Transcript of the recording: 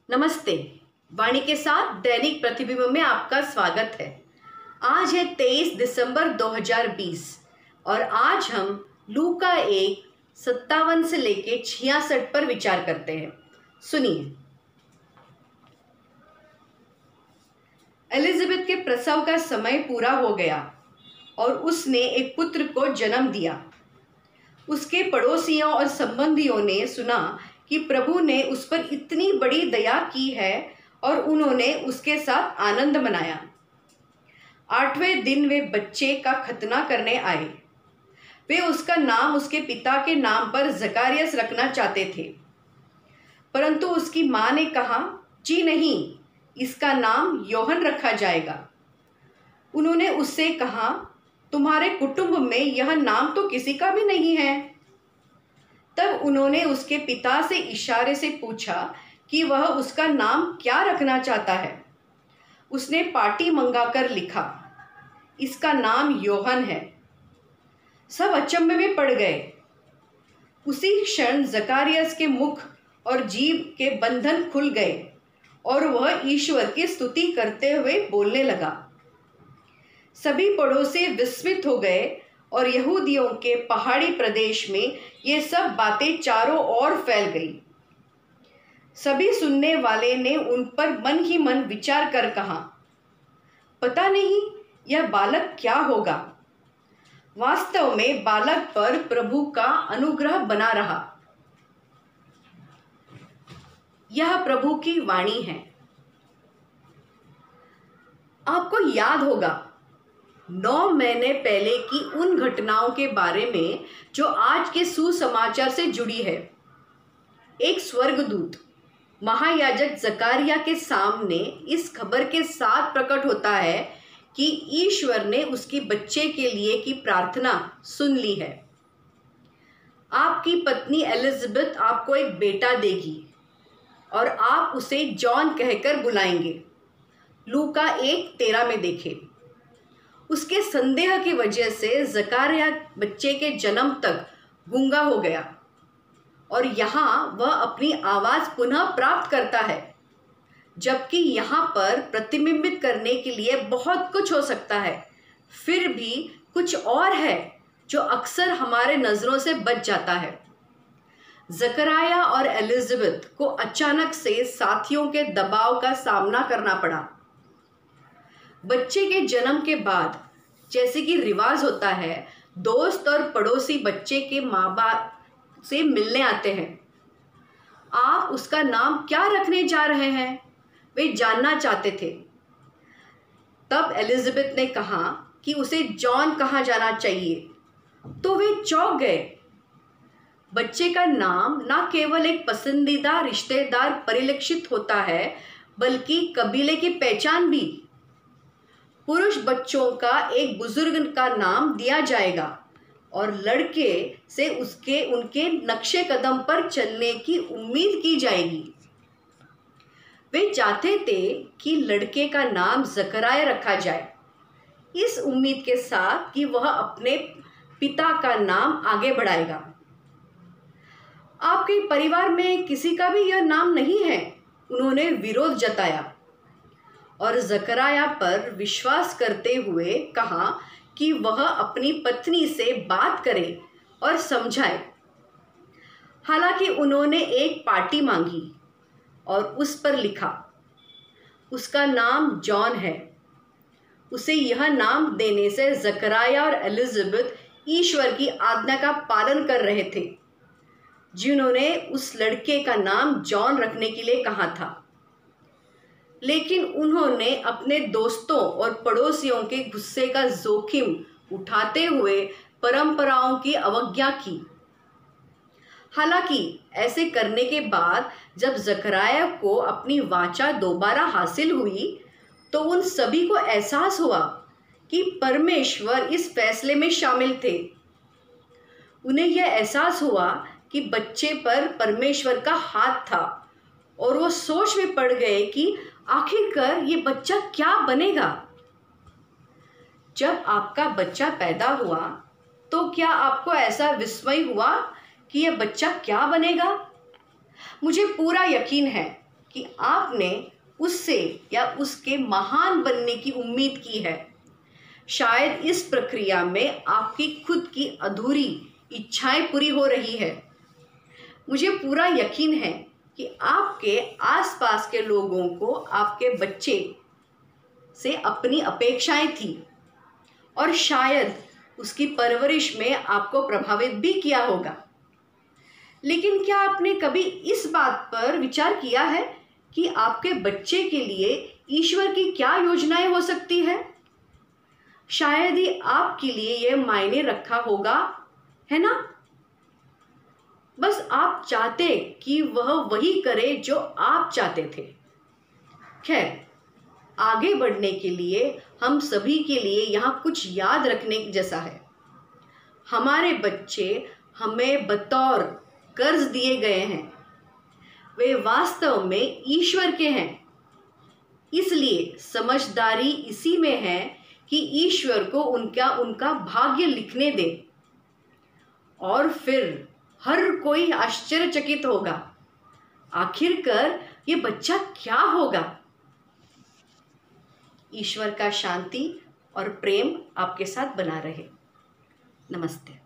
नमस्ते। वाणी के साथ दैनिक प्रतिबिंब में आपका स्वागत है। आज है 23 दिसंबर 2020 और आज हम लूका 1:57 से लेके 66 पर विचार करते हैं। सुनिए। एलिजाबेथ के प्रसव का समय पूरा हो गया और उसने एक पुत्र को जन्म दिया। उसके पड़ोसियों और संबंधियों ने सुना कि प्रभु ने उस पर इतनी बड़ी दया की है और उन्होंने उसके साथ आनंद मनाया। 8वें दिन वे बच्चे का खतना करने आए। वे उसका नाम उसके पिता के नाम पर जकारियस रखना चाहते थे, परंतु उसकी माँ ने कहा, जी नहीं, इसका नाम योहन रखा जाएगा। उन्होंने उससे कहा, तुम्हारे कुटुंब में यह नाम तो किसी का भी नहीं है। तब उन्होंने उसके पिता से इशारे से पूछा कि वह उसका नाम क्या रखना चाहता है। उसने पाटी मंगाकर लिखा, इसका नाम योहन है। सब अचंभे में पड़ गए। उसी क्षण जकारियस के मुख और जीभ के बंधन खुल गए और वह ईश्वर की स्तुति करते हुए बोलने लगा। सभी पड़ोसी विस्मित हो गए और यहूदियों के पहाड़ी प्रदेश में ये सब बातें चारों ओर फैल गई। सभी सुनने वाले ने उन पर मन ही मन विचार कर कहा, पता नहीं यह बालक क्या होगा। वास्तव में बालक पर प्रभु का अनुग्रह बना रहा। यह प्रभु की वाणी है। आपको याद होगा 9 महीने पहले की उन घटनाओं के बारे में जो आज के सुसमाचार से जुड़ी है। एक स्वर्गदूत महायाजक जकारिया के सामने इस खबर के साथ प्रकट होता है कि ईश्वर ने उसकी बच्चे के लिए की प्रार्थना सुन ली है। आपकी पत्नी एलिजाबेथ आपको एक बेटा देगी और आप उसे जॉन कहकर बुलाएंगे। लूका 1:13 में देखें। उसके संदेह की वजह से जकारिया बच्चे के जन्म तक गूंगा हो गया और यहाँ वह अपनी आवाज़ पुनः प्राप्त करता है, जबकि यहाँ पर प्रतिबिंबित करने के लिए बहुत कुछ हो सकता है। फिर भी कुछ और है जो अक्सर हमारे नज़रों से बच जाता है। जकराया और एलिजाबेथ को अचानक से साथियों के दबाव का सामना करना पड़ा। बच्चे के जन्म के बाद जैसे कि रिवाज होता है, दोस्त और पड़ोसी बच्चे के माँ बाप से मिलने आते हैं। आप उसका नाम क्या रखने जा रहे हैं, वे जानना चाहते थे। तब एलिजाबेथ ने कहा कि उसे जॉन कहा जाना चाहिए, तो वे चौंक गए। बच्चे का नाम न केवल एक पसंदीदा रिश्तेदार परिलक्षित होता है, बल्कि कबीले की पहचान भी। पुरुष बच्चों का एक बुजुर्ग का नाम दिया जाएगा और लड़के से उनके नक्शे कदम पर चलने की उम्मीद की जाएगी। वे चाहते थे कि लड़के का नाम जकराया रखा जाए, इस उम्मीद के साथ कि वह अपने पिता का नाम आगे बढ़ाएगा। आपके परिवार में किसी का भी यह नाम नहीं है, उन्होंने विरोध जताया और जकराया पर विश्वास करते हुए कहा कि वह अपनी पत्नी से बात करे और समझाए। हालांकि उन्होंने एक पाटी मांगी और उस पर लिखा, उसका नाम जॉन है। उसे यह नाम देने से जकराया और एलिजाबेथ ईश्वर की आज्ञा का पालन कर रहे थे, जिन्होंने उस लड़के का नाम जॉन रखने के लिए कहा था। लेकिन उन्होंने अपने दोस्तों और पड़ोसियों के गुस्से का जोखिम उठाते हुए परंपराओं की अवज्ञा की। हालांकि ऐसे करने के बाद जब जकराया को अपनी वाचा दोबारा हासिल हुई, तो उन सभी को एहसास हुआ कि परमेश्वर इस फैसले में शामिल थे। उन्हें यह एहसास हुआ कि बच्चे पर परमेश्वर का हाथ था और वो सोच में पड़ गए कि आखिरकार ये बच्चा क्या बनेगा। जब आपका बच्चा पैदा हुआ तो क्या आपको ऐसा विस्मय हुआ कि यह बच्चा क्या बनेगा? मुझे पूरा यकीन है कि आपने उससे या उसके महान बनने की उम्मीद की है। शायद इस प्रक्रिया में आपकी खुद की अधूरी इच्छाएं पूरी हो रही है। मुझे पूरा यकीन है कि आपके आसपास के लोगों को आपके बच्चे से अपनी अपेक्षाएं थी और शायद उसकी परवरिश में आपको प्रभावित भी किया होगा। लेकिन क्या आपने कभी इस बात पर विचार किया है कि आपके बच्चे के लिए ईश्वर की क्या योजनाएं हो सकती है? शायद ही आपके लिए यह मायने रखा होगा, है ना? बस आप चाहते कि वह वही करे जो आप चाहते थे। खैर, आगे बढ़ने के लिए हम सभी के लिए यहाँ कुछ याद रखने जैसा है। हमारे बच्चे हमें बतौर कर्ज दिए गए हैं। वे वास्तव में ईश्वर के हैं। इसलिए समझदारी इसी में है कि ईश्वर को उनका भाग्य लिखने दें और फिर हर कोई आश्चर्यचकित होगा, आखिरकार ये बच्चा क्या होगा। ईश्वर का शांति और प्रेम आपके साथ बना रहे। नमस्ते।